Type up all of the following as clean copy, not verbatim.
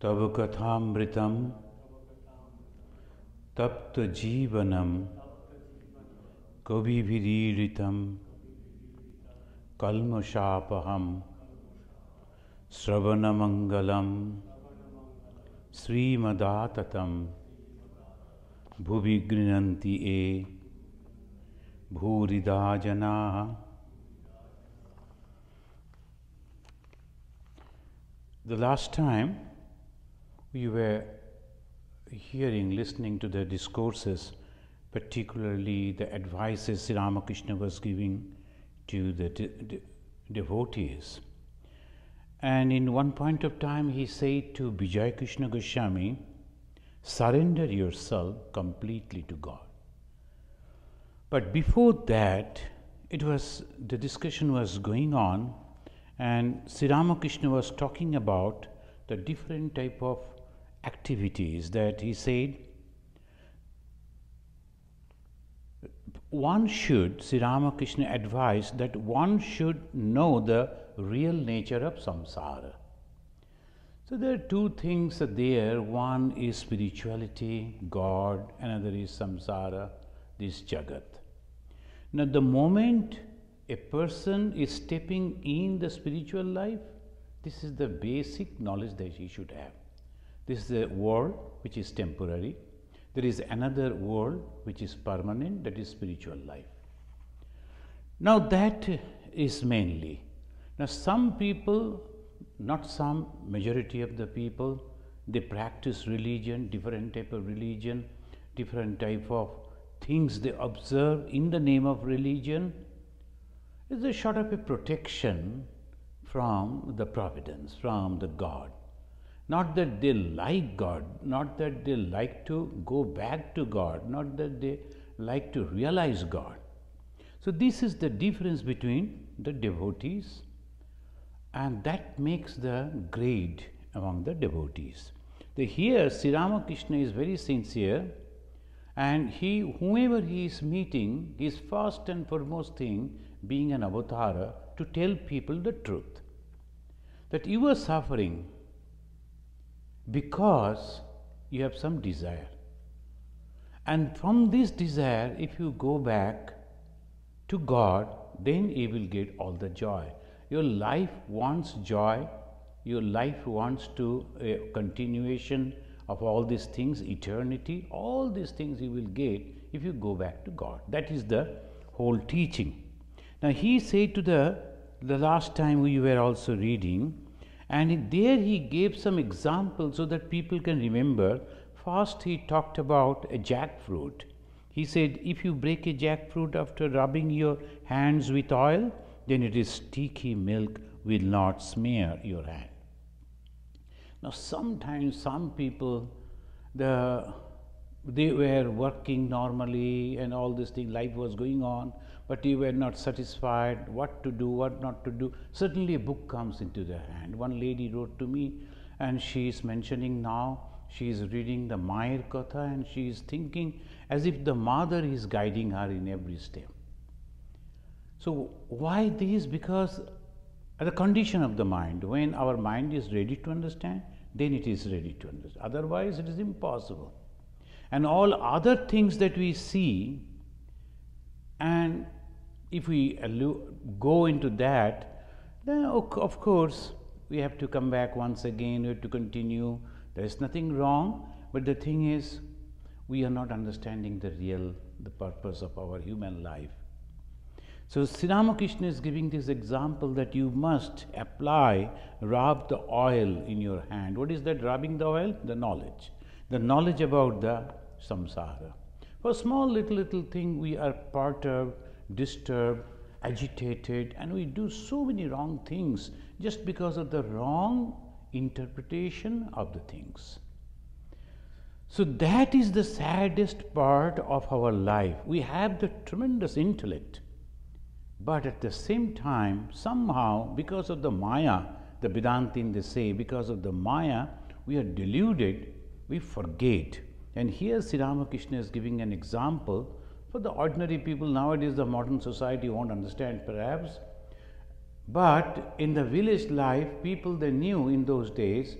तव कथामृतं तप्त जीवनम कविभिरीडितं कल्मषापहं श्रवणमंगलं श्रीमदाततं भुवि गृह्णन्ति ये भूरिदा जनाः. The last time we were listening to the discourses, particularly the advices Sri Ramakrishna was giving to the devotees. And in one point of time he said to Vijay Krishna Goswami, surrender yourself completely to God. But before that, the discussion was going on, and Sri Ramakrishna was talking about the different type of activities that he said Sri Ramakrishna advised that one should know the real nature of samsara. So there are two things there. One is spirituality, God, another is samsara, this jagat. Now the moment a person is stepping in the spiritual life, this is the basic knowledge that he should have. This is the world which is temporary. There is another world which is permanent, that is spiritual life. Now that is mainly. Now some people, not some, majority of the people, they practice religion, different type of religion, different type of things they observe in the name of religion. It's a sort of a protection from the providence, from the God. Not that they like God, not that they like to go back to God, not that they like to realize God. So this is the difference between the devotees, and that makes the grade among the devotees. Here Sri Ramakrishna is very sincere, and whomever he is meeting, his first and foremost thing, being an avatara, to tell people the truth. That you are suffering because you have some desire. And from this desire, if you go back to God, then you will get all the joy. Your life wants joy, your life wants to a continuation of all these things, eternity, all these things you will get if you go back to God. That is the whole teaching. Now he said to the last time we were also reading, and there he gave some examples so that people can remember. First he talked about a jackfruit. He said, if you break a jackfruit after rubbing your hands with oil, then it is sticky milk will not smear your hand. Now sometimes some people, they were working normally and all this thing, life was going on, but they were not satisfied, what to do, what not to do. Suddenly a book comes into their hand. One lady wrote to me, and she is mentioning now, she is reading the Mayar Katha, and she is thinking as if the mother is guiding her in every step. So why this? Because the condition of the mind, when our mind is ready to understand, then it is ready to understand. Otherwise it is impossible. And all other things that we see, and if we go into that, then of course we have to come back once again, we have to continue. There is nothing wrong, but the thing is, we are not understanding the purpose of our human life. So Sri Ramakrishna is giving this example that you must rub the oil in your hand. What is that rubbing the oil? The knowledge about the samsara. For small little thing we are perturbed, disturbed, agitated, and we do so many wrong things just because of the wrong interpretation of the things. So that is the saddest part of our life. We have the tremendous intellect, but at the same time, somehow, because of the Maya, the Vedantin they say, because of the Maya, we are deluded, we forget. And here Sri Ramakrishna is giving an example for the ordinary people. Nowadays the modern society won't understand perhaps, but in the village life, people they knew in those days,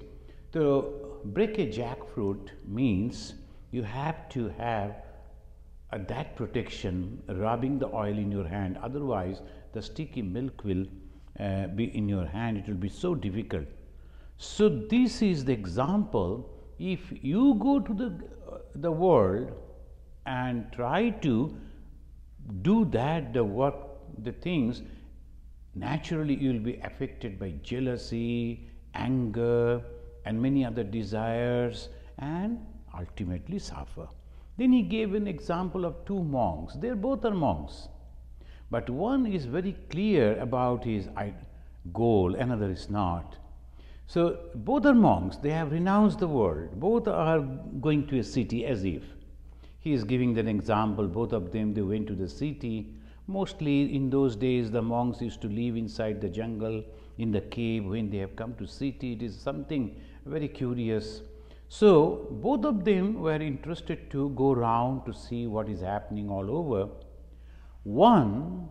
the break a jackfruit means you have to have that protection, rubbing the oil in your hand, otherwise the sticky milk will be in your hand, it will be so difficult. So this is the example. If you go to the world and try to do that, the work, the things, naturally you will be affected by jealousy, anger, and many other desires, and ultimately suffer. Then he gave an example of two monks. They both are monks, but one is very clear about his goal, another is not. So both are monks, they have renounced the world, both are going to a city as if. He is giving that example, both of them, they went to the city. Mostly in those days the monks used to live inside the jungle, in the cave. When they have come to city, it is something very curious. So both of them were interested to go round to see what is happening all over. One,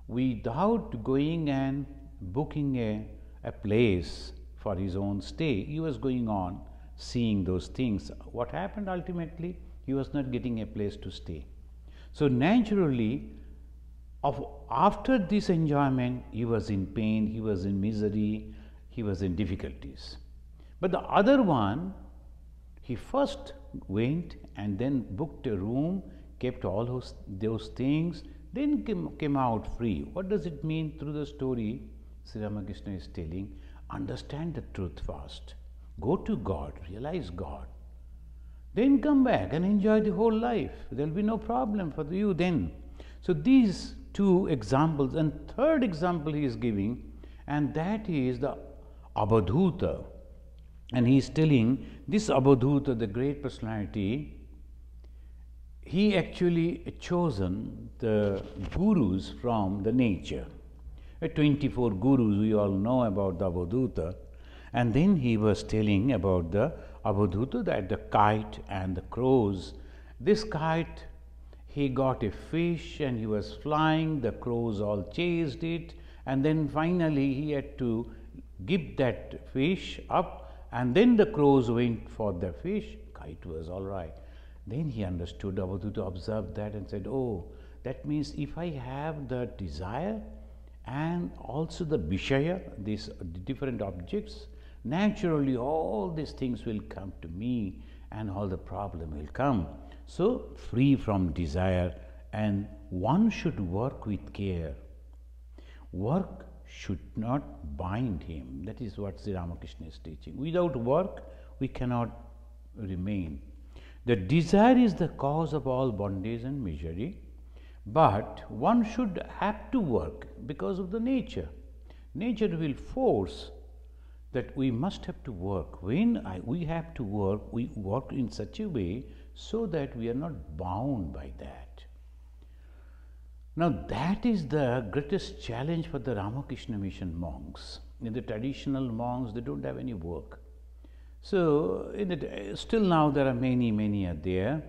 without going and booking a place for his own stay, he was going on seeing those things. What happened ultimately? He was not getting a place to stay. So naturally, after this enjoyment, he was in pain, he was in misery, he was in difficulties. But the other one, he first went and then booked a room, kept all those things, then came out free. What does it mean? Through the story, Sri Ramakrishna is telling, understand the truth first. Go to God, realize God. Then come back and enjoy the whole life. There will be no problem for you then. So these two examples, and third example he is giving, and that is the Abadhuta. And he is telling this Abadhuta, the great personality, he actually chosen the gurus from the nature. 24 gurus, we all know about the Abadhuta. And then he was telling about the Abadhuta, that the kite and the crows. This kite, he got a fish and he was flying, the crows all chased it, and then finally he had to give that fish up, and then the crows went for the fish, kite was all right. Then he understood, Abadhuta observed that and said, oh, that means if I have the desire and also the Vishaya, these different objects, naturally all these things will come to me and all the problem will come. So free from desire, and one should work with care. Work should not bind him. That is what Sri Ramakrishna is teaching. Without work, we cannot remain. The desire is the cause of all bondage and misery, but one should have to work because of the nature. Nature will force that we must have to work. When we have to work, we work in such a way so that we are not bound by that. Now that is the greatest challenge for the Ramakrishna mission monks. In the traditional monks, they don't have any work. So still now there are many are there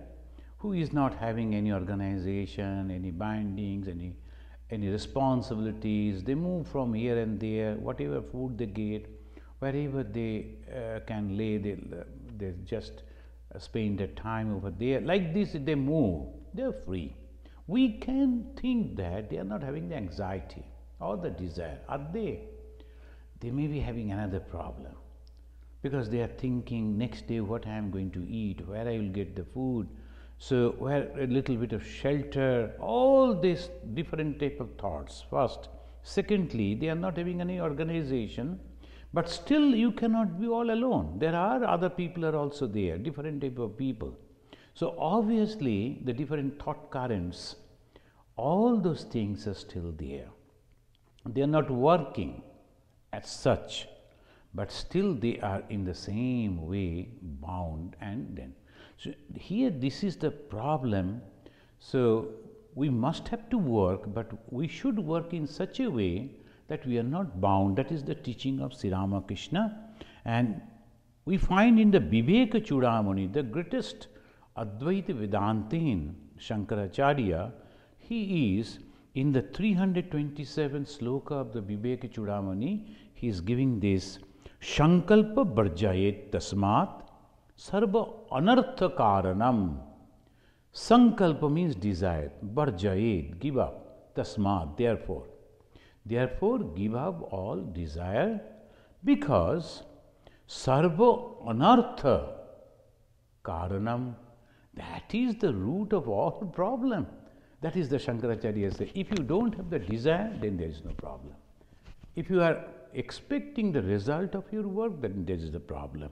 who is not having any organization, any bindings, any responsibilities. They move from here and there, whatever food they get, wherever they can lay, they just spend their time over there. Like this, they move, they are free. We can think that they are not having the anxiety or the desire. Are they? They may be having another problem, because they are thinking next day what I am going to eat, where I will get the food, so where a little bit of shelter, all these different type of thoughts first. Secondly, they are not having any organization, but still you cannot be all alone. There are other people are also there, different type of people. So obviously the different thought currents, all those things are still there. They are not working as such, but still they are in the same way bound. And then, so here this is the problem. So we must have to work, but we should work in such a way that we are not bound. That is the teaching of Sri Ramakrishna. And we find in the Viveka Chudamani, the greatest Advaita Vedantin, Shankaracharya, he is in the 327th sloka of the Viveka Chudamani, he is giving this Shankalpa Barjayet Tasmat Sarva anartha karanam. Sankalpa means desire. Barjayet, give up. Tasmat, therefore. Therefore, give up all desire, because sarva anartha karanam, that is the root of all problem. That is the Shankaracharya say. If you don't have the desire, then there is no problem. If you are expecting the result of your work, then there is the problem.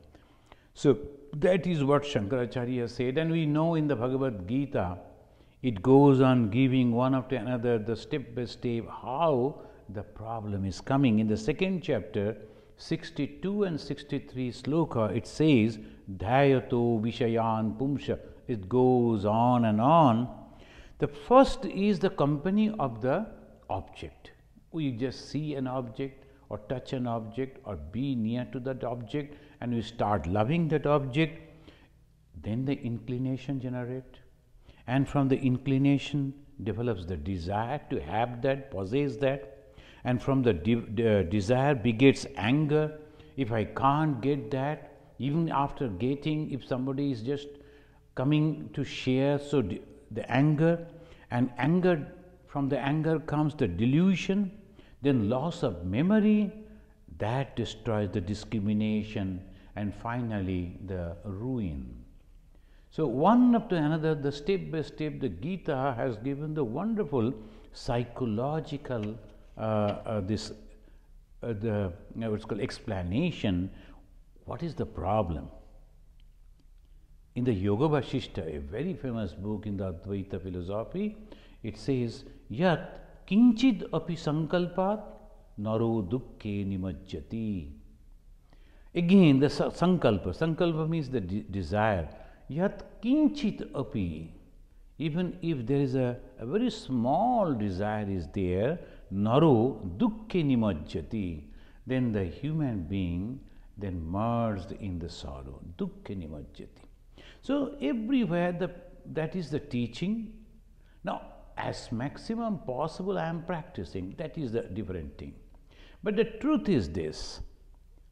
So that is what Shankaracharya said, and we know in the Bhagavad Gita, it goes on giving one after another the step by step how the problem is coming. In the second chapter, 62 and 63 sloka, it says, Dhyato Vishayan Pumsha. It goes on and on. The first is the company of the object. We just see an object or touch an object or be near to that object, and we start loving that object. Then the inclination generates, and from the inclination develops the desire to have that, possess that, and from the desire begets anger. If I can't get that, even after getting, if somebody is just coming to share, so the anger, and anger, from the anger comes the delusion, then loss of memory, that destroys the discrimination, and finally the ruin. So one after another, the step by step, the Gita has given the wonderful psychological what's called explanation. What is the problem? In the Yoga Vasishta, a very famous book in the Advaita philosophy, it says, Yat kinchid api sankalpat naro dukkhe nimajjati. Again, the sankalpa means the desire. Yat kinchit api, even if there is a very small desire is there, naro dukkhe nimajjati, then the human being then merged in the sorrow. Dukkhe nimajjati. So everywhere that is the teaching. Now, as maximum possible I am practicing, that is the different thing. But the truth is this,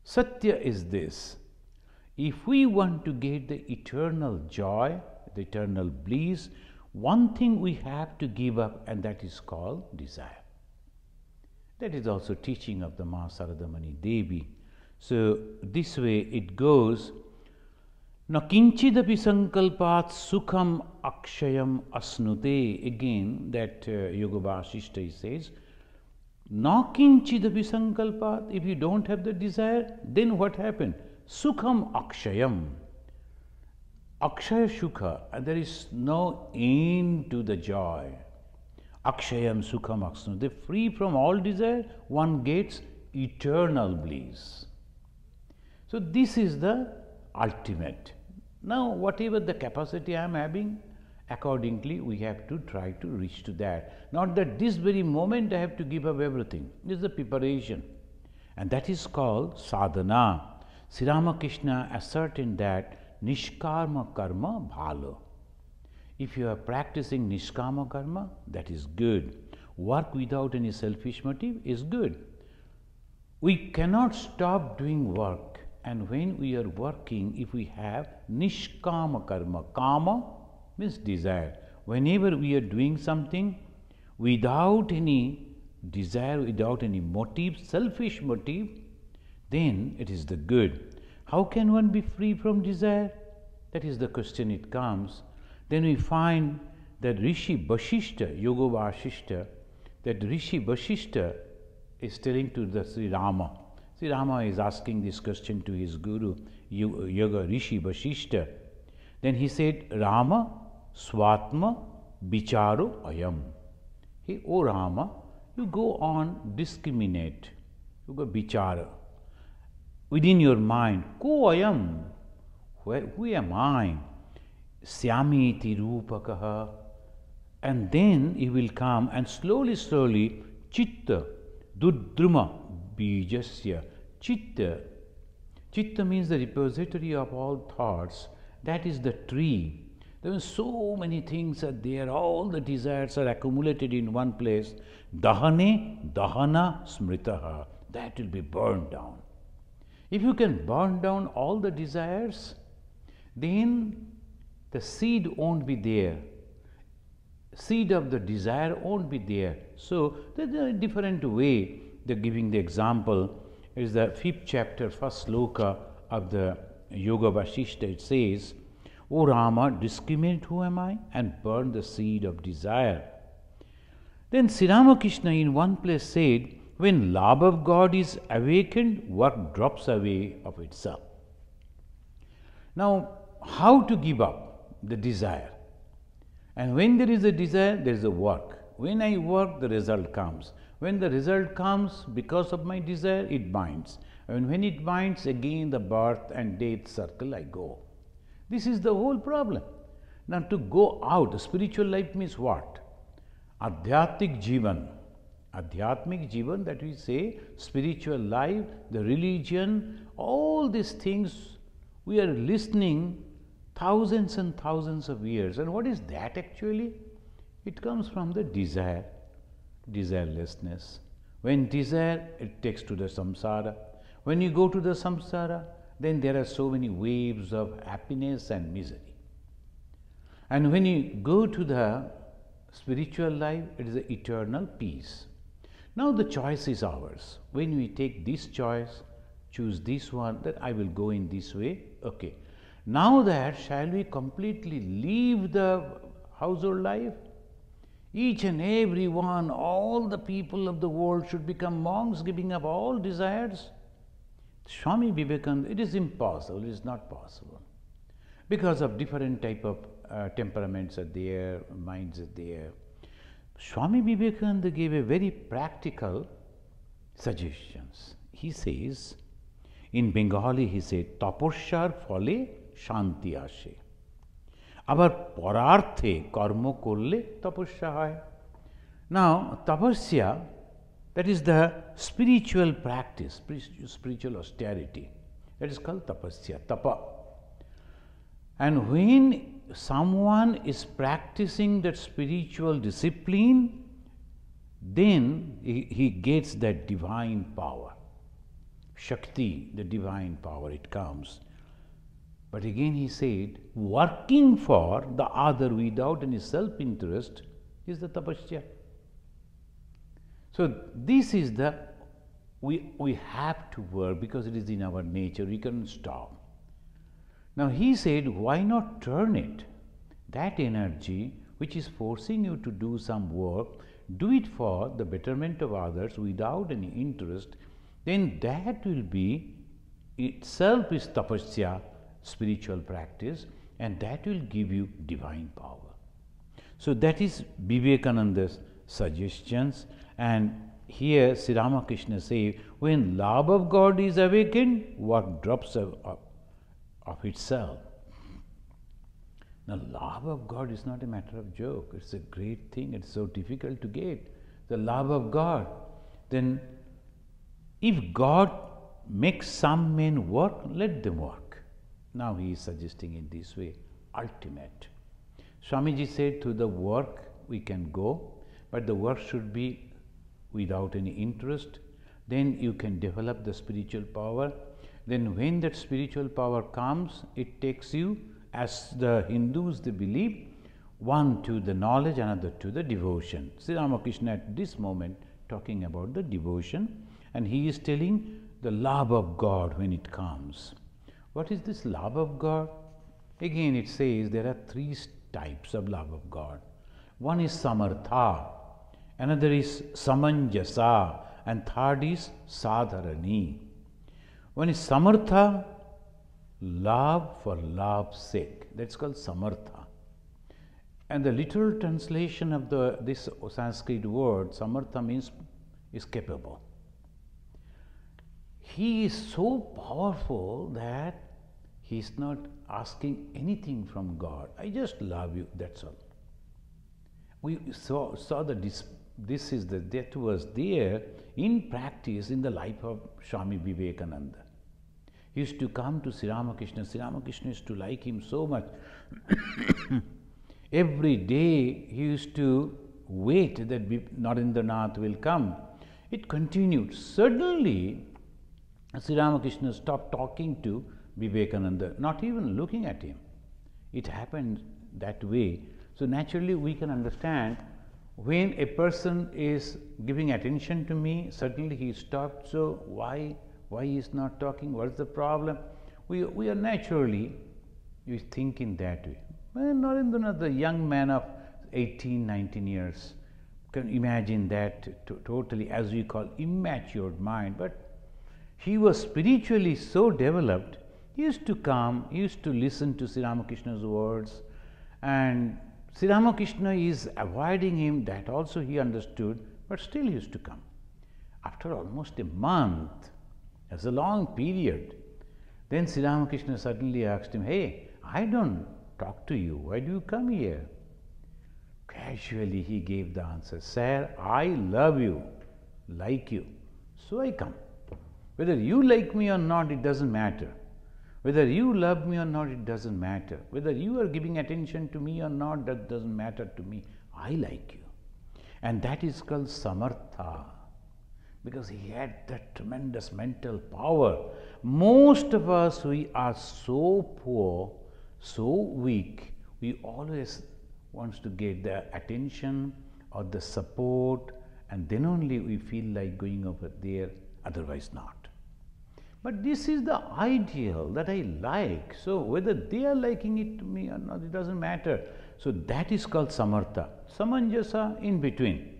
Satya is this, if we want to get the eternal joy, the eternal bliss, one thing we have to give up, and that is called desire. That is also teaching of the Ma Saradamani Devi. So this way it goes, Na kinchidapi sankalpat sukham akshayam asnute. Again, that Yoga Vasishta says, Na kinchidapi sankalpat, if you don't have the desire, then what happened? Sukham akshayam. Akshaya sukha, and there is no end to the joy. Akshayam sukham asnute. Free from all desire, one gets eternal bliss. So this is the ultimate. Now, whatever the capacity I am having, accordingly we have to try to reach to that. Not that this very moment I have to give up everything. This is the preparation, and that is called sadhana. Sri Ramakrishna ascertained that nishkarma karma bhalo. If you are practicing nishkama karma, that is good. Work without any selfish motive is good. We cannot stop doing work. And when we are working, if we have nishkama karma, kama means desire. Whenever we are doing something without any desire, without any motive, selfish motive, then it is the good. How can one be free from desire? That is the question it comes. Then we find that Rishi Vasishta, Yoga Vasishta, that Rishi Vasishta is telling to the Sri Rama. Sri Rama is asking this question to his guru, Yoga Rishi Vasishta. Then he said, Rama swatma bicharo ayam. Hey, O Rama, you go on discriminate. You go bichara. Within your mind, ko ayam. Who am I? Syami tirupakaha. And then he will come and slowly, chitta, dudruma, bijasya. Chitta means the repository of all thoughts. That is the tree. There are so many things are there. All the desires are accumulated in one place. Dahane, dahana, smritaha. That will be burned down. If you can burn down all the desires, then the seed won't be there. Seed of the desire won't be there. So there's a different way. They're giving the example. Is the 5th chapter, 1st sloka of the Yoga Vasishta. It says, O Rama, discriminate who am I and burn the seed of desire. Then Sri Ramakrishna in one place said, when love of God is awakened, work drops away of itself. Now, how to give up the desire? And when there is a desire, there is a work. When I work, the result comes. When the result comes, because of my desire, it binds. And when it binds, again the birth and death circle I go. This is the whole problem. Now, to go out, spiritual life means what? Adhyatmik Jivan. Adhyatmik Jivan, that we say, spiritual life, the religion, all these things we are listening thousands and thousands of years. And what is that actually? It comes from the desire, desirelessness. When desire, it takes to the samsara. When you go to the samsara, then there are so many waves of happiness and misery. And when you go to the spiritual life, it is the eternal peace. Now the choice is ours. When we take this choice, choose this one, that I will go in this way, okay. Now that, shall we completely leave the household life? Each and every one, all the people of the world should become monks, giving up all desires? Swami Vivekananda, it is impossible, it is not possible. Because of different type of temperaments are there, minds are there. Swami Vivekananda gave a very practical suggestions. He says, in Bengali he said, taposyar phale shanti ashe. আবার পরার্থে কর্ম করলে তপস্যা হয়. Now, tapasya, that is the spiritual practice, spiritual austerity. That is called tapasya, tapa. And when someone is practicing that spiritual discipline, then he gets that divine power. Shakti, the divine power, it comes. But again he said, working for the other without any self-interest is the tapasya. So this is the, we have to work because it is in our nature, we can't stop. Now he said, why not turn it? That energy which is forcing you to do some work, do it for the betterment of others without any interest, then that will be, itself is tapasya, spiritual practice, and that will give you divine power. So that is Vivekananda's suggestions, and here Sri Ramakrishna says, when love of God is awakened, work drops of itself. Now, love of God is not a matter of joke, it's a great thing, it's so difficult to get. The love of God, then if God makes some men work, let them work. Now he is suggesting in this way, ultimate. Swamiji said, through the work we can go, but the work should be without any interest. Then you can develop the spiritual power. Then when that spiritual power comes, it takes you, as the Hindus they believe, one to the knowledge, another to the devotion. Sri Ramakrishna at this moment talking about the devotion, and he is telling the love of God when it comes. What is this love of God? Again it says there are 3 types of love of God. One is samartha, another is samanjasa, and third is sadharani. One is samartha, love for love's sake. That's called samartha. And the literal translation of this Sanskrit word, samartha, means is capable. He is so powerful that he is not asking anything from God. I just love you, that's all. We saw that this is that was there in practice in the life of Swami Vivekananda. He used to come to Sri Ramakrishna. Sri Ramakrishna used to like him so much. Every day he used to wait that Narendranath will come. It continued. Suddenly, Sri Ramakrishna stopped talking to Vivekananda, not even looking at him. It happened that way. So naturally we can understand when a person is giving attention to me, suddenly he stopped. So why he is not talking? What's the problem? We are naturally, we think in that way. Well, Narendra, the young man of 18, 19 years, can imagine that totally, as we call, immatured mind. But he was spiritually so developed. He used to come, he used to listen to Sri Ramakrishna's words, and Sri Ramakrishna is avoiding him. That also he understood, but still he used to come. After almost a month, as a long period, then Sri Ramakrishna suddenly asked him, "Hey, I don't talk to you. Why do you come here?" Casually he gave the answer, "Sir, I love you, like you, so I come. Whether you like me or not, it doesn't matter. Whether you love me or not, it doesn't matter. Whether you are giving attention to me or not, that doesn't matter to me. I like you." And that is called samartha, because he had that tremendous mental power. Most of us, we are so poor, so weak, we always wants to get the attention or the support, and then only we feel like going over there, otherwise not. But this is the ideal that I like. So whether they are liking it to me or not, it doesn't matter. So that is called samartha, samanjasa, in between.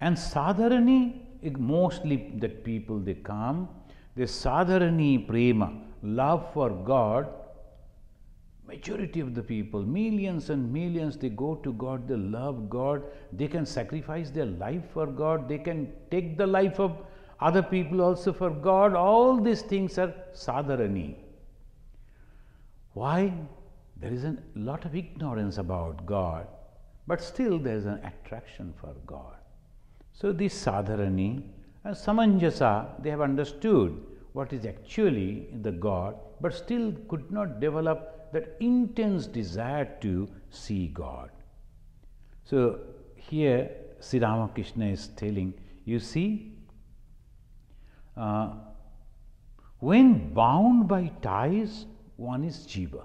And sadharani, mostly that people, they come, the sadharani prema, love for God. Majority of the people, millions and millions, they go to God, they love God, they can sacrifice their life for God, they can take the life of other people also for God. All these things are sadharani. Why? There is a lot of ignorance about God, but still there is an attraction for God. So this sadharani and samanjasa, they have understood what is actually the God, but still could not develop that intense desire to see God. So here Sri Ramakrishna is telling, you see, when bound by ties, one is jiva.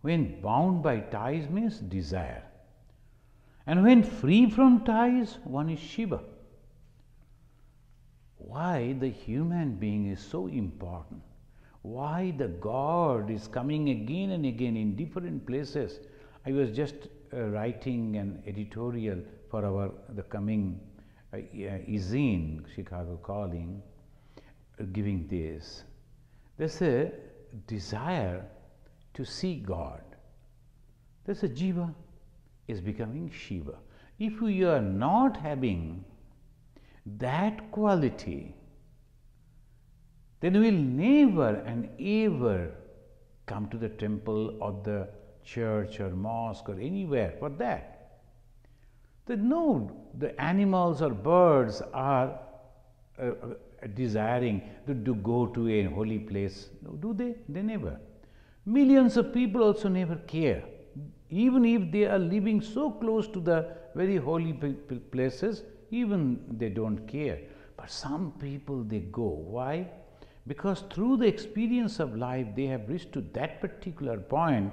When bound by ties means desire. And when free from ties, one is Shiva. Why the human being is so important? Why the God is coming again and again in different places? I was just writing an editorial for the coming Izine, Chicago Calling, giving this. There's a desire to see God. There's a jiva is becoming Shiva. If we are not having that quality, then we will never and ever come to the temple or the church or mosque or anywhere for that. The animals or birds are desiring to go to a holy place. Do they? They never. Millions of people also never care. Even if they are living so close to the very holy places, even they don't care. But some people, they go. Why? Because through the experience of life, they have reached to that particular point.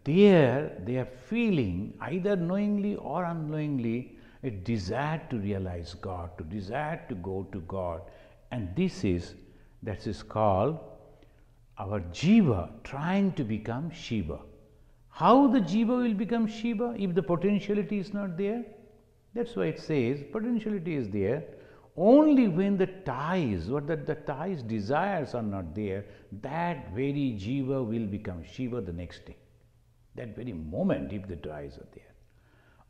There, they are feeling, either knowingly or unknowingly, a desire to realize God, to desire to go to God. And that is called our jiva trying to become Shiva. How the jiva will become Shiva if the potentiality is not there? That's why it says potentiality is there. Only when the ties, the ties desires are not there, that very jiva will become Shiva the next day. That very moment, if the ties are there.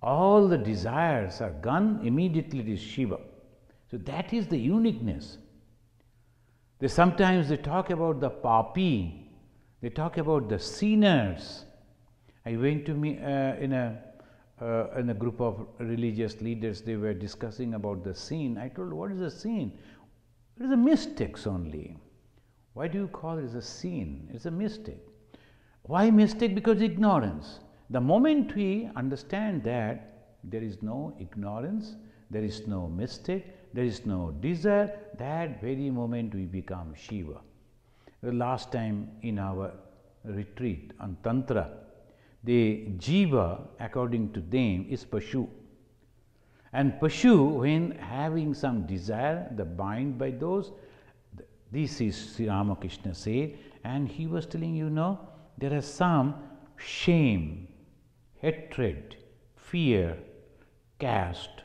All the desires are gone, immediately it is Shiva. So that is the uniqueness. Sometimes they talk about the papi, they talk about the sinners. I went to in a group of religious leaders, they were discussing about the sin. I told, what is a sin? It is a mistakes only. Why do you call it a sin? It's a mistake. Why mistake? Because ignorance. The moment we understand that there is no ignorance, there is no mistake, there is no desire, that very moment we become Shiva. the last time in our retreat on Tantra, the jiva, according to them, is Pashu. And Pashu, when having some desire, the bind by those, this is Sri Ramakrishna said, and he was telling, you know, there are some shame, hatred, fear, caste,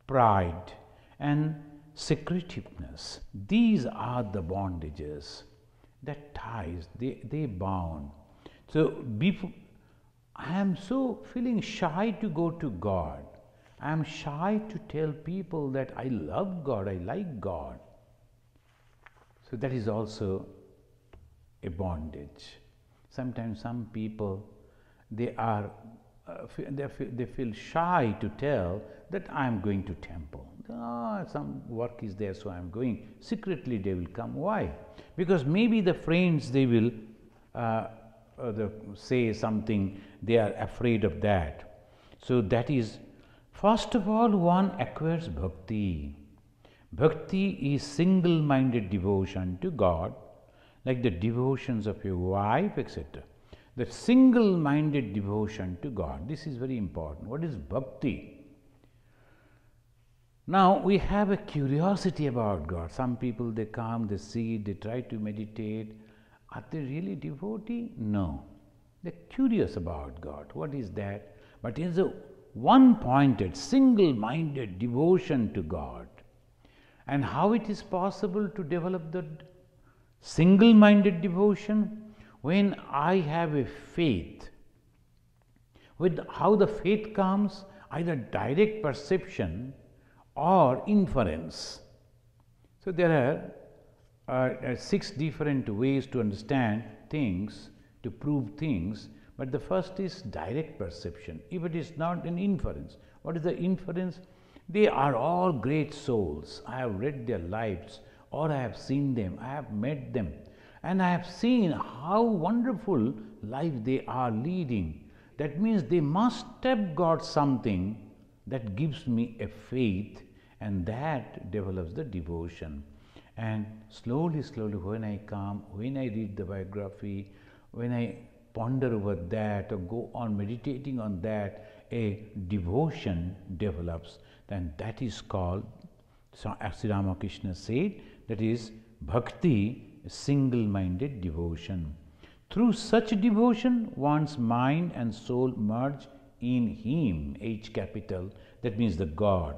pride, and secretiveness. These are the bondages that ties, they bound. So before, I am so feeling shy to go to God. I am shy to tell people that I love God, I like God. So that is also a bondage. Sometimes some people, they feel shy to tell that I am going to temple. Some work is there, so I am going. Secretly they will come. Why? Because maybe the friends, they will say something, they are afraid of that. So that is, first of all, one acquires bhakti. Bhakti is single-minded devotion to God, like the devotions of your wife, etc. The single-minded devotion to God. This is very important. What is bhakti? Now, we have a curiosity about God. Some people, they come, they see, they try to meditate. Are they really devotee? No. They're curious about God. What is that? But it's a one-pointed, single-minded devotion to God. And how it is possible to develop the single-minded devotion? When I have a faith. With how the faith comes, either direct perception or inference. So there are 6 different ways to understand things, to prove things, but the first is direct perception. If it is not an inference, what is the inference? They are all great souls. I have read their lives, or I have seen them, I have met them, and I have seen how wonderful life they are leading. That means they must have got something that gives me a faith, and that develops the devotion. And slowly, slowly, when I come, when I read the biography, when I ponder over that or go on meditating on that, a devotion develops. Then that is called, as Sri Ramakrishna said, that is bhakti, single-minded devotion. Through such devotion, one's mind and soul merge in Him, H capital, that means the God.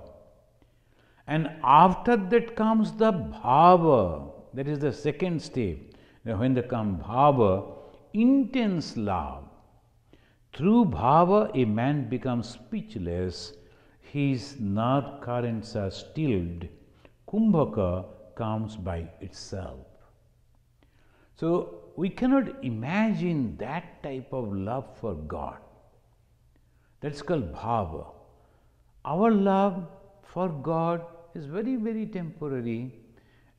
And after that comes the bhava, that is the second step. When there comes bhava, intense love. Through bhava, a man becomes speechless, his nerve currents are stilled, kumbhaka comes by itself. So we cannot imagine that type of love for God. That's called bhava. Our love for God is very, very temporary,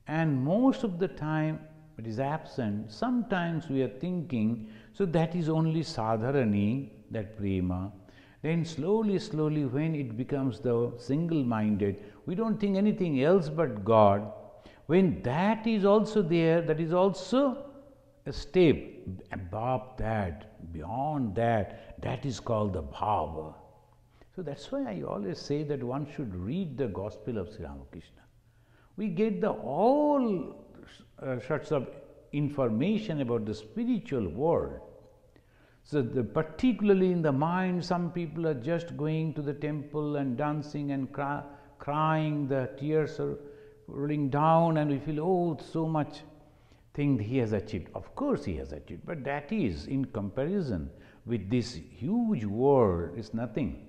and most of the time it is absent. Sometimes we are thinking, so that is only sadharani, that prema. Then slowly, slowly, when it becomes the single-minded, we don't think anything else but God. When that is also there, that is also a step above that, beyond that, that is called the bhava. So that's why I always say that one should read the Gospel of Sri Ramakrishna. We get the all sorts of information about the spiritual world. So particularly in the mind, some people are just going to the temple and dancing and crying, the tears are rolling down, and we feel, oh, so much thing he has achieved. Of course he has achieved, but that is in comparison with this huge world is nothing.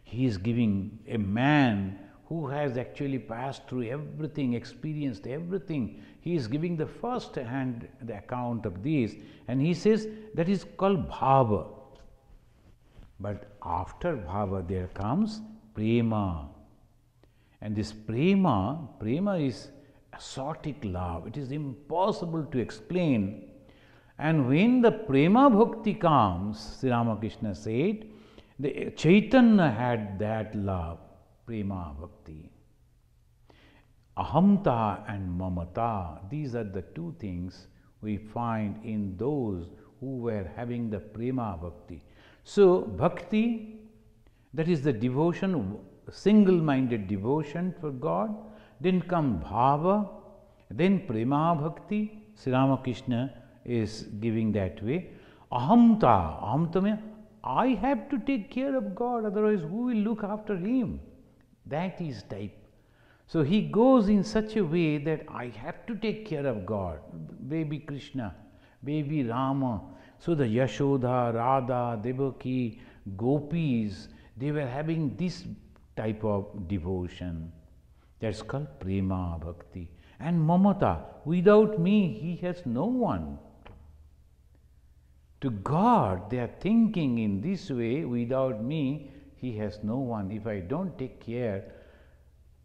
He is giving a man who has actually passed through everything, experienced everything. He is giving the first hand the account of this, and he says that is called bhava. But after bhava there comes prema. And this prema is asotic love. It is impossible to explain. And when the prema bhakti comes, Sri Ramakrishna said, the Chaitanya had that love, prema bhakti. Ahamta and mamata, these are the two things we find in those who were having the prema bhakti. So, bhakti, that is the devotion, single-minded devotion for God. Then come bhava, then prema bhakti. Sri Ramakrishna is giving that way. Ahamta, ahamta means I have to take care of God, otherwise who will look after him? That is type. So he goes in such a way that I have to take care of God. Baby Krishna, baby Rama. So the Yashoda, Radha, Devaki, Gopis, they were having this type of devotion. That's called prema bhakti. And mamata, without me he has no one. To God they are thinking in this way, without me he has no one. If I don't take care,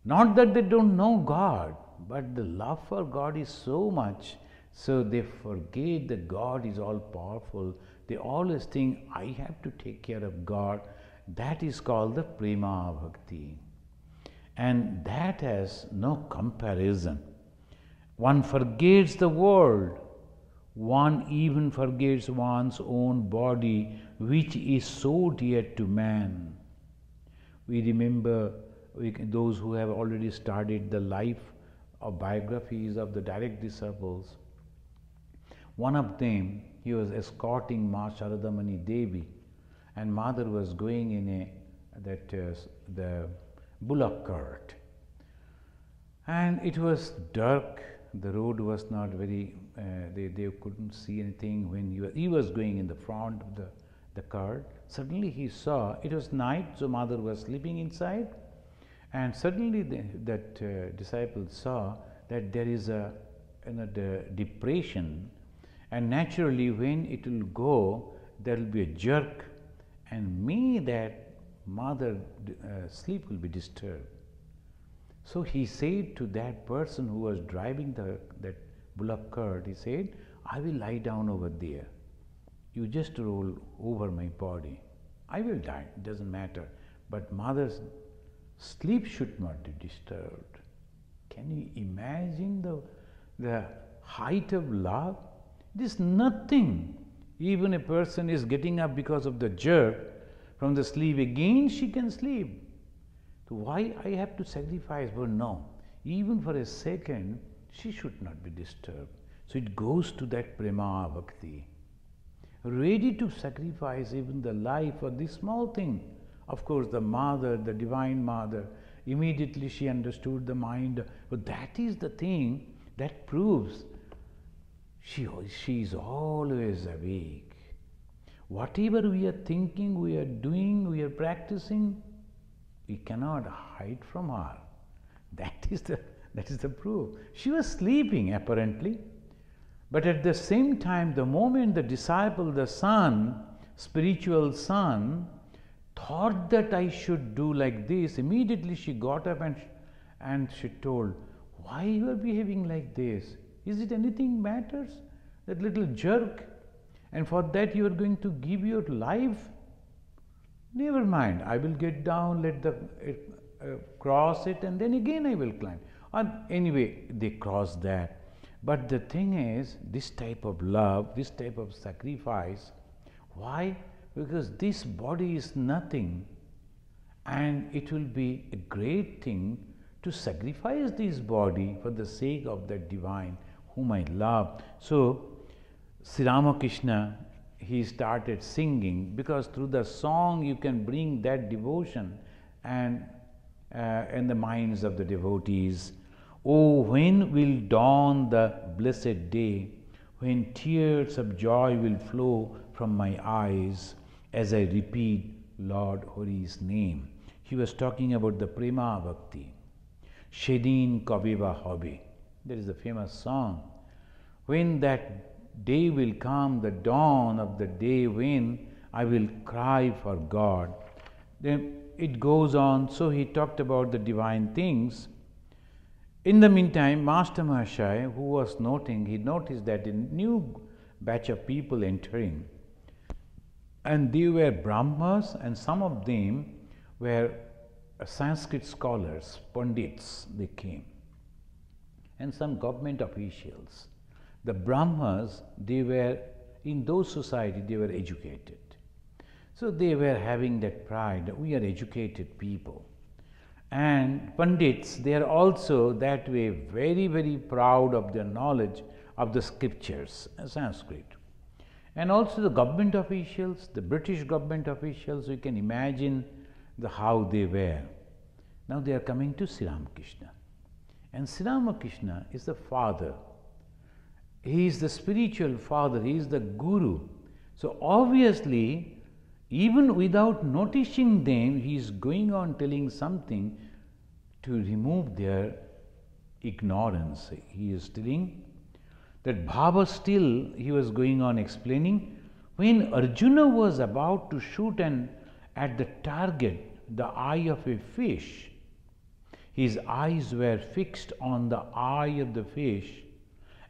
not that they don't know God, but the love for God is so much, so they forget that God is all powerful. They always think, I have to take care of God. That is called the prema bhakti. And that has no comparison. One forgets the world. One even forgets one's own body, which is so dear to man. We remember those who have already studied the life or biographies of the direct disciples. One of them, he was escorting Ma Sharadamani Devi, and mother was going in the bullock cart. And it was dark, the road was not very, they couldn't see anything when he was going in the front of the cart. Suddenly he saw, it was night, so mother was sleeping inside, and suddenly that disciple saw that there is a depression, and naturally when it will go, there will be a jerk, and that mother sleep will be disturbed. So he said to that person who was driving that bullock cart, he said, I will lie down over there. You just roll over my body. I will die, it doesn't matter. But mother's sleep should not be disturbed. Can you imagine the height of love? It is nothing. Even a person is getting up because of the jerk from the sleep, again she can sleep. So why I have to sacrifice? Well, no, even for a second, she should not be disturbed. So it goes to that prema bhakti. Ready to sacrifice even the life for this small thing. Of course, the mother, the divine mother, immediately she understood the mind. But that is the thing that proves she is always awake. Whatever we are thinking, we are doing, we are practicing, we cannot hide from her. That is the proof. She was sleeping apparently, but at the same time, the moment the disciple, the son, spiritual son, thought that I should do like this, immediately she got up and she told, why you are behaving like this? Is it anything matters? That little jerk, and for that you are going to give your life? Never mind, I will get down, let the cross it, and then again I will climb. And anyway, they crossed that. But the thing is, this type of love, this type of sacrifice, why? Because this body is nothing, and it will be a great thing to sacrifice this body for the sake of that divine whom I love. So, Sri Ramakrishna, he started singing, because through the song you can bring that devotion and in the minds of the devotees. Oh, when will dawn the blessed day, when tears of joy will flow from my eyes as I repeat Lord Hari's name. He was talking about the prema bhakti. Shedin kabiva hobe. There is a famous song. When that day will come, the dawn of the day when I will cry for God. Then it goes on, so he talked about the divine things. In the meantime, Master Mahashaya, who was noting, he noticed that a new batch of people entering, and they were Brahmas, and some of them were Sanskrit scholars, Pandits, they came, and some government officials. The Brahmas, they were, in those societies, they were educated. So they were having that pride that we are educated people. And Pandits, they are also that way very, very proud of their knowledge of the scriptures, Sanskrit. And also the government officials, the British government officials, you can imagine how they were. Now they are coming to Sri Ramakrishna. And Sri Ramakrishna is the father. He is the spiritual father, he is the guru. So obviously, even without noticing them, he is going on telling something to remove their ignorance. He is telling that Bhava still, he was going on explaining, when Arjuna was about to shoot at the target, the eye of a fish, his eyes were fixed on the eye of the fish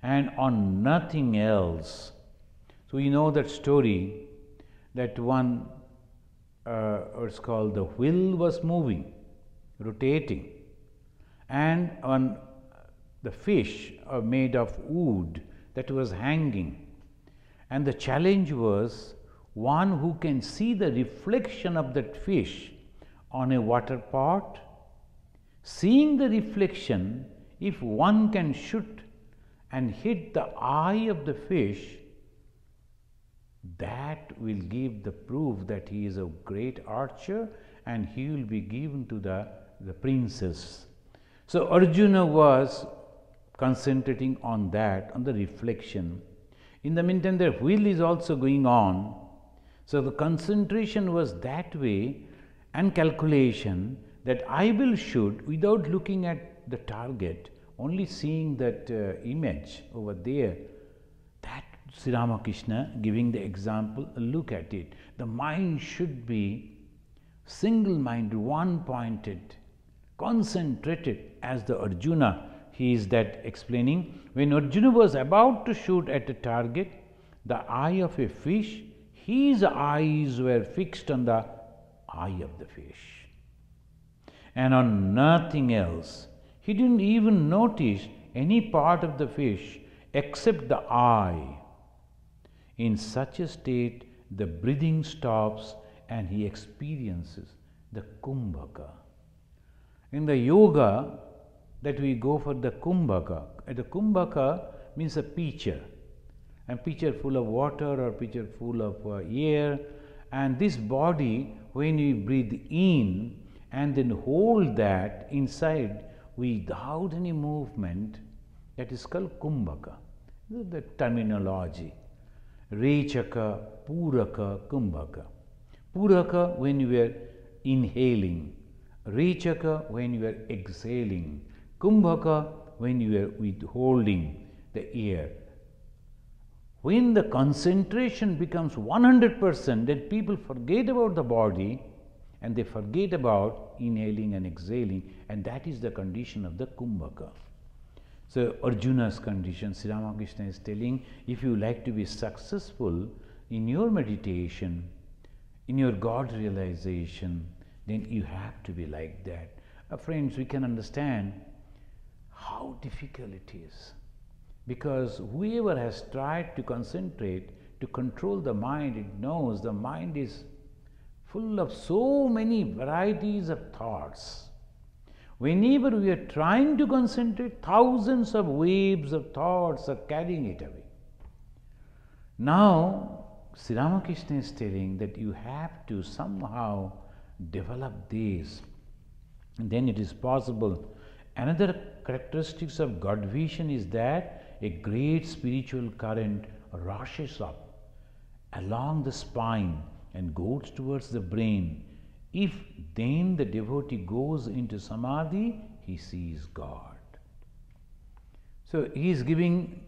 and on nothing else. So you know that story, that one, it's called the wheel was moving, rotating, and on the fish made of wood that was hanging. And the challenge was one who can see the reflection of that fish on a water pot. Seeing the reflection, if one can shoot and hit the eye of the fish, that will give the proof that he is a great archer and he will be given to the princess. So Arjuna was concentrating on that, on the reflection. In the meantime, the wheel is also going on. So the concentration was that way, and calculation that I will shoot without looking at the target, only seeing that image over there. That Sri Ramakrishna giving the example, look at it. The mind should be single-minded, one-pointed, concentrated, as the Arjuna, he is that explaining. When Arjuna was about to shoot at a target, the eye of a fish, his eyes were fixed on the eye of the fish and on nothing else. He didn't even notice any part of the fish except the eye. In such a state, the breathing stops and he experiences the kumbhaka. In the yoga, that we go for the kumbhaka. The kumbhaka means a pitcher, a pitcher full of water or pitcher full of air. And this body, when we breathe in and then hold that inside without any movement, that is called kumbhaka. The terminology. Rechaka, Puraka, Kumbhaka. Puraka when you are inhaling. Rechaka when you are exhaling. Kumbhaka when you are withholding the air. When the concentration becomes 100%, then people forget about the body and they forget about inhaling and exhaling, and that is the condition of the kumbhaka. So Arjuna's condition, Sri Ramakrishna is telling, if you like to be successful in your meditation, in your God realization, then you have to be like that. Friends, we can understand how difficult it is, because whoever has tried to concentrate, to control the mind, it knows the mind is full of so many varieties of thoughts. Whenever we are trying to concentrate, thousands of waves of thoughts are carrying it away. Now, Sri Ramakrishna is telling that you have to somehow develop this, and then it is possible. Another characteristics of God vision is that a great spiritual current rushes up along the spine and goes towards the brain. If then the devotee goes into samadhi, he sees God. So he is giving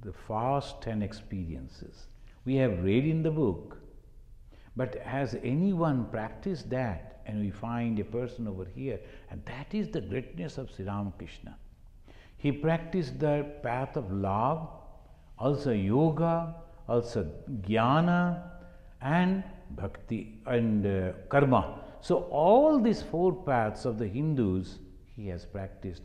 the fast 10 experiences. We have read in the book, but has anyone practiced that? And we find a person over here, and that is the greatness of Sri Ramakrishna. He practiced the path of love, also yoga, also jnana, and bhakti and karma. So all these 4 paths of the Hindus he has practiced.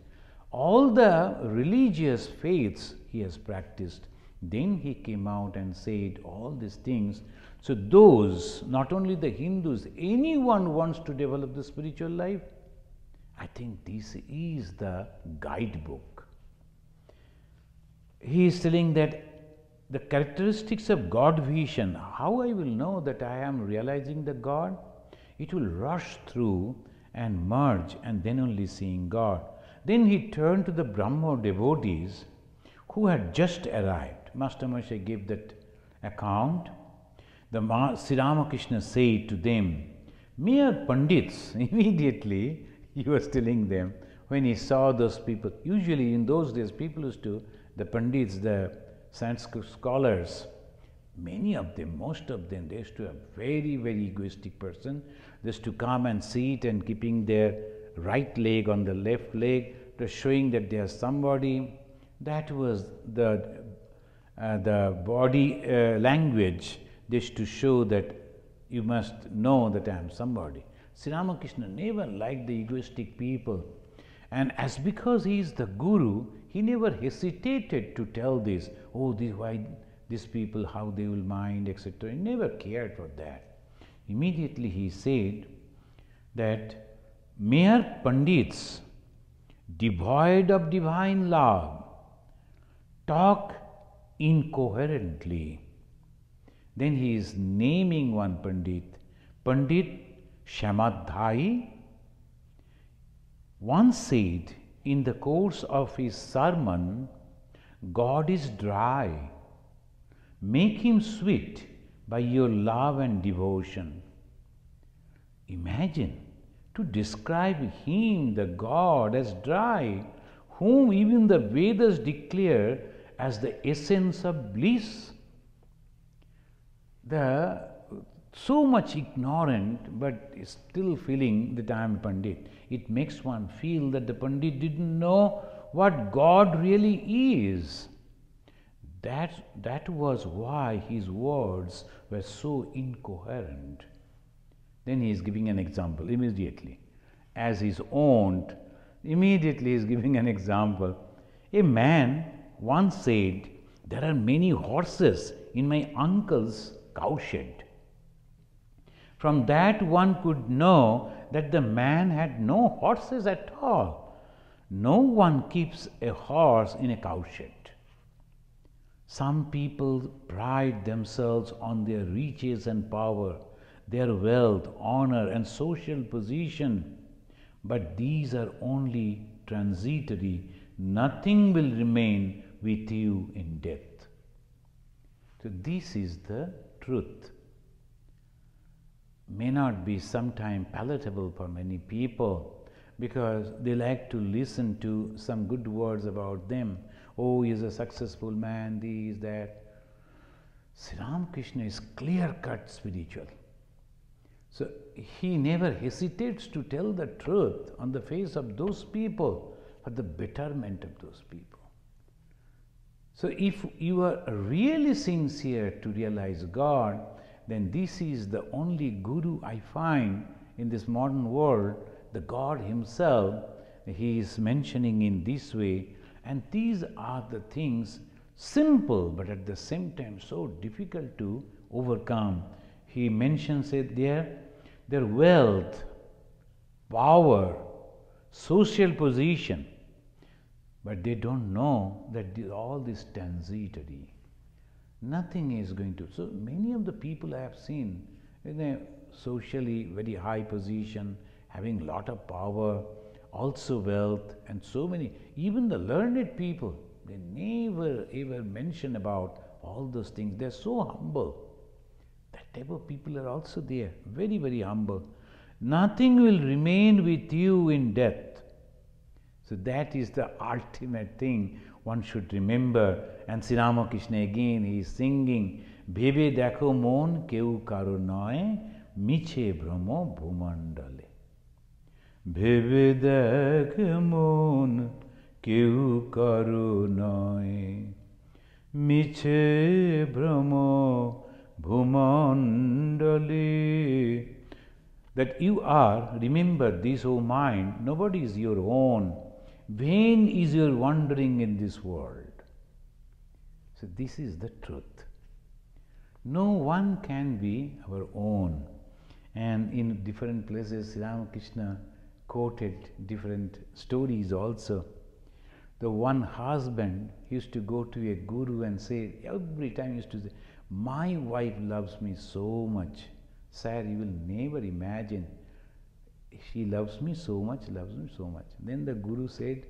All the religious faiths he has practiced. Then he came out and said all these things. So those, not only the Hindus, anyone wants to develop the spiritual life, I think this is the guidebook. He is telling that the characteristics of God vision, how I will know that I am realizing the God? It will rush through and merge and then only seeing God. Then he turned to the Brahmo devotees who had just arrived. Master Moshe gave that account. Sri Ramakrishna said to them, mere Pandits, immediately he was telling them, when he saw those people, usually in those days people used to, the Pandits, the Sanskrit scholars, many of them, most of them, they used to have very, very egoistic person. They used to come and sit and keeping their right leg on the left leg, to showing that they are somebody. That was the body language. They used to show that you must know that I am somebody. Sri Ramakrishna never liked the egoistic people. And as because he is the Guru, he never hesitated to tell this, oh, why these people, how they will mind, etc. He never cared for that. Immediately he said that mere Pandits, devoid of divine love, talk incoherently. Then he is naming one Pandit, Pandit Shamadhyai, once said in the course of his sermon, God is dry. Make him sweet by your love and devotion. Imagine to describe him, the God, as dry, whom even the Vedas declare as the essence of bliss. So much ignorant, but still feeling that I am Pandit. It makes one feel that the Pandit didn't know what God really is. That was why his words were so incoherent. Then he is giving an example immediately. As his own, immediately he is giving an example. A man once said, there are many horses in my uncle's cowshed. From that one could know that the man had no horses at all. No one keeps a horse in a cowshed. Some people pride themselves on their riches and power, their wealth, honor and social position. But these are only transitory. Nothing will remain with you in death. So this is the truth. May not be sometime palatable for many people because they like to listen to some good words about them. Oh, he is a successful man, this, that. Sri Ramakrishna is clear-cut spiritual. So he never hesitates to tell the truth on the face of those people for the betterment of those people. So if you are really sincere to realize God, then this is the only Guru I find in this modern world, the God himself. He is mentioning in this way, and these are the things simple but at the same time so difficult to overcome. He mentions it there, their wealth, power, social position, but they don't know that all this transitory. Nothing is going to. So many of the people I have seen in a socially very high position, having lot of power, also wealth, and so many, even the learned people, they never ever mention about all those things. They are so humble. That type of people are also there, very, very humble. Nothing will remain with you in death. So that is the ultimate thing one should remember. And Sri Ramakrishna again, he is singing, Bhebe dekho mon keu karo noy, miche brahmo bhumandale. Bhebe dekho mon keu karo noy, miche brahmo bhumandale. That you are, remember this, O mind, nobody is your own. Vain is your wandering in this world. So this is the truth. No one can be our own. And in different places, Ramakrishna quoted different stories also. The one husband used to go to a guru and say, every time he used to say, my wife loves me so much. Sir, you will never imagine. She loves me so much, loves me so much. Then the guru said,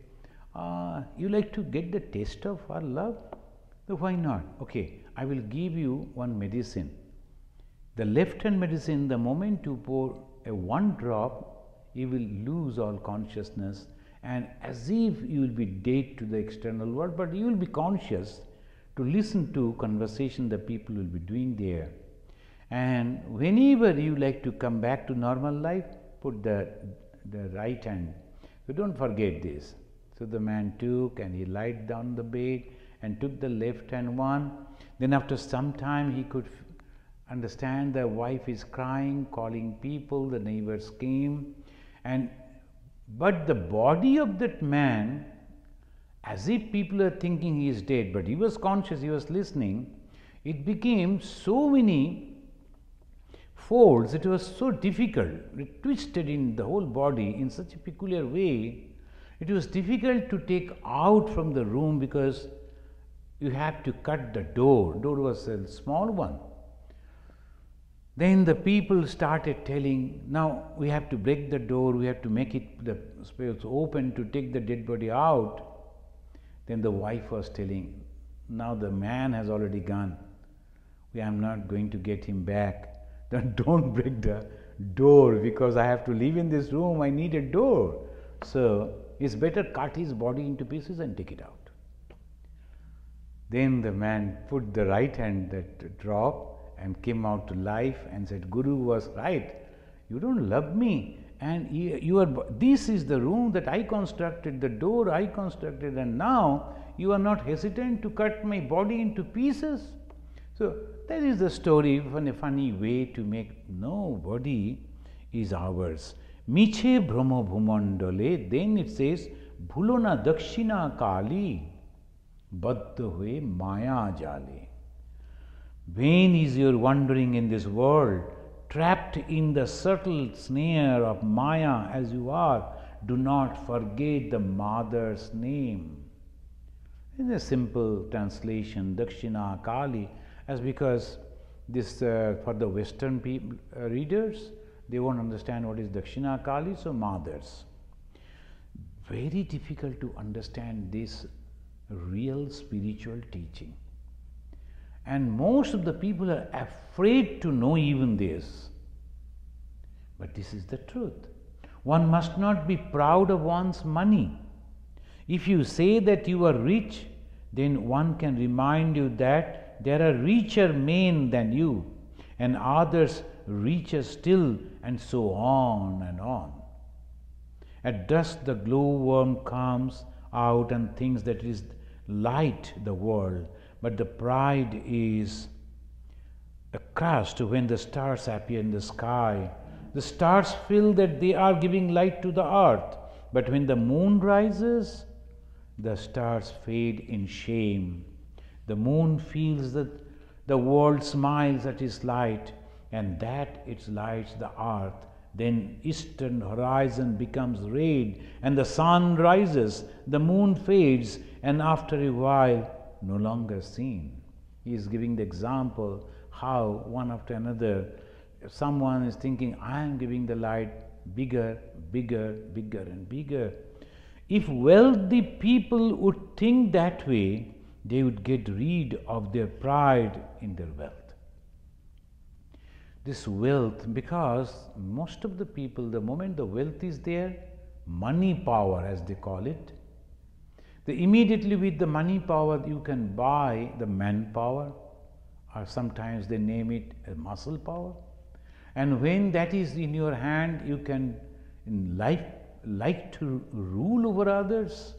you like to get the taste of her love? So why not? Okay, I will give you one medicine. The left-hand medicine, the moment you pour one drop, you will lose all consciousness, and as if you will be dead to the external world, but you will be conscious to listen to conversation the people will be doing there. And whenever you like to come back to normal life, put the right hand. So don't forget this. So the man took and he lied down the bed and took the left hand one. Then after some time he could understand the wife is crying, calling people, the neighbors came, but the body of that man, as if people are thinking he is dead, but he was conscious, he was listening, it became so many folds, it was so difficult, it twisted in the whole body in such a peculiar way, it was difficult to take out from the room because you have to cut the door. Door was a small one. Then the people started telling, now we have to break the door, we have to make it the space open to take the dead body out. Then the wife was telling, now the man has already gone. I am not going to get him back. Then don't break the door because I have to live in this room, I need a door. So it's better cut his body into pieces and take it out. Then the man put the right hand that drop and came out to life and said, Guru was right, you don't love me, and this is the room that I constructed, the door I constructed, and now you are not hesitant to cut my body into pieces. So that is the story, in a funny way to make nobody is ours. Miche brahma bhumandale, then it says, bhulona dakshina kali, baddha hue maya jale. Vain is your wandering in this world, trapped in the subtle snare of Maya as you are. Do not forget the mother's name. In a simple translation, Dakshina Kali, as because this for the Western people, readers, they won't understand what is Dakshina Kali, so mothers. Very difficult to understand this real spiritual teaching. And most of the people are afraid to know even this. But this is the truth. One must not be proud of one's money. If you say that you are rich, then one can remind you that there are richer men than you, and others richer still, and so on and on. At dusk the glowworm comes out and thinks that it is light the world, but the pride is crushed when the stars appear in the sky. The stars feel that they are giving light to the earth, but when the moon rises, the stars fade in shame. The moon feels that the world smiles at its light, and that it lights the earth. Then eastern horizon becomes red, and the sun rises, the moon fades, and after a while no longer seen. He is giving the example how one after another, someone is thinking, I am giving the light bigger, bigger, bigger and bigger. If wealthy people would think that way, they would get rid of their pride in their wealth. This wealth, because most of the people, the moment the wealth is there, money power as they call it, immediately with the money power you can buy the manpower, or sometimes they name it a muscle power. And when that is in your hand, you can in life like to rule over others.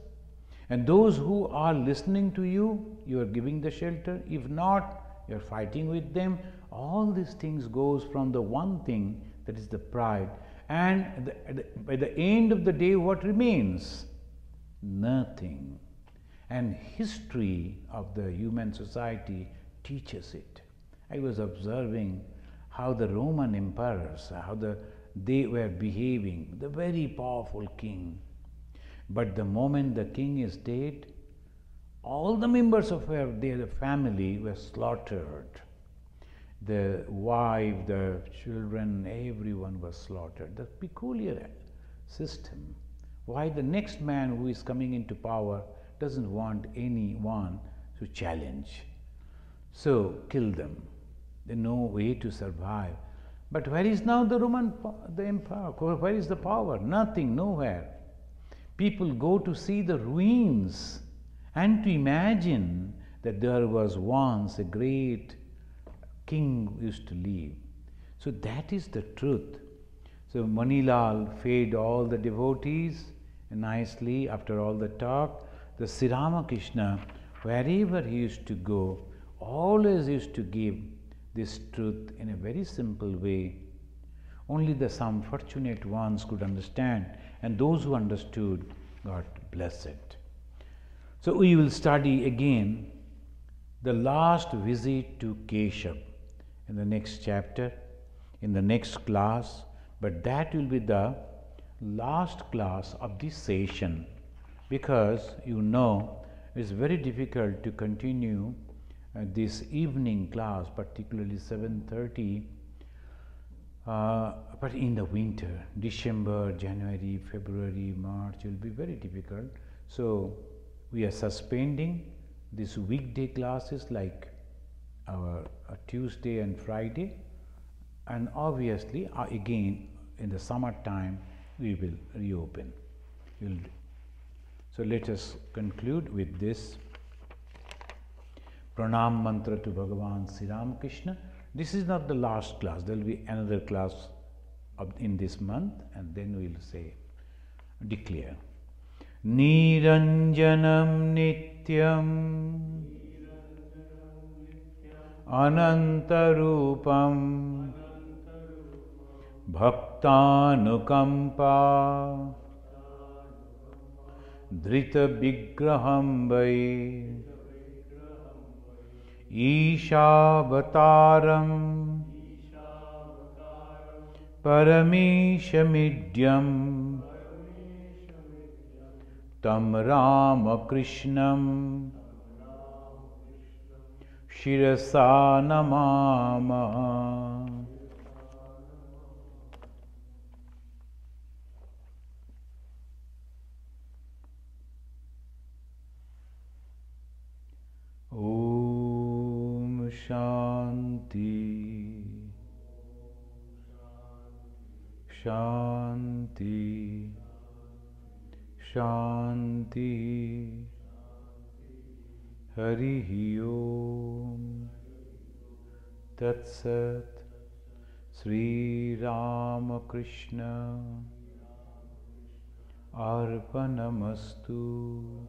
And those who are listening to you, you are giving the shelter. If not, you are fighting with them. All these things goes from the one thing, that is the pride. And by the end of the day, what remains? Nothing. And history of the human society teaches it. I was observing how the Roman emperors, they were behaving, the very powerful king. But the moment the king is dead, all the members of their family were slaughtered. The wife, the children, everyone was slaughtered. The peculiar system. Why the next man who is coming into power doesn't want anyone to challenge. So kill them. There's no way to survive. But where is now the empire? Where is the power? Nothing, nowhere. People go to see the ruins and to imagine that there was once a great king who used to live. So that is the truth. So Manilal fed all the devotees nicely after all the talk. The Sri Ramakrishna, wherever he used to go, always used to give this truth in a very simple way. Only some fortunate ones could understand, and those who understood got blessed. So we will study again the last visit to Keshav in the next chapter, in the next class, but that will be the last class of this session, because it's very difficult to continue this evening class, particularly 7:30, but in the winter, December, January, February, March, will be very difficult. So we are suspending these weekday classes like our Tuesday and Friday, and obviously again in the summer time we will reopen. So let us conclude with this Pranam mantra to Bhagavan Sri Ramakrishna. This is not the last class. There will be another class in this month, and then we will declare. Niranjanam nityam anantarupam bhaktanukampa drita vigraham vai Ishavataram Parameshamidyam Tam Ramakrishnam Shirasa Namama. Om Shanti Shanti Shanti Harihi Om Tat Sat Sri Ramakrishna Arpanamastu.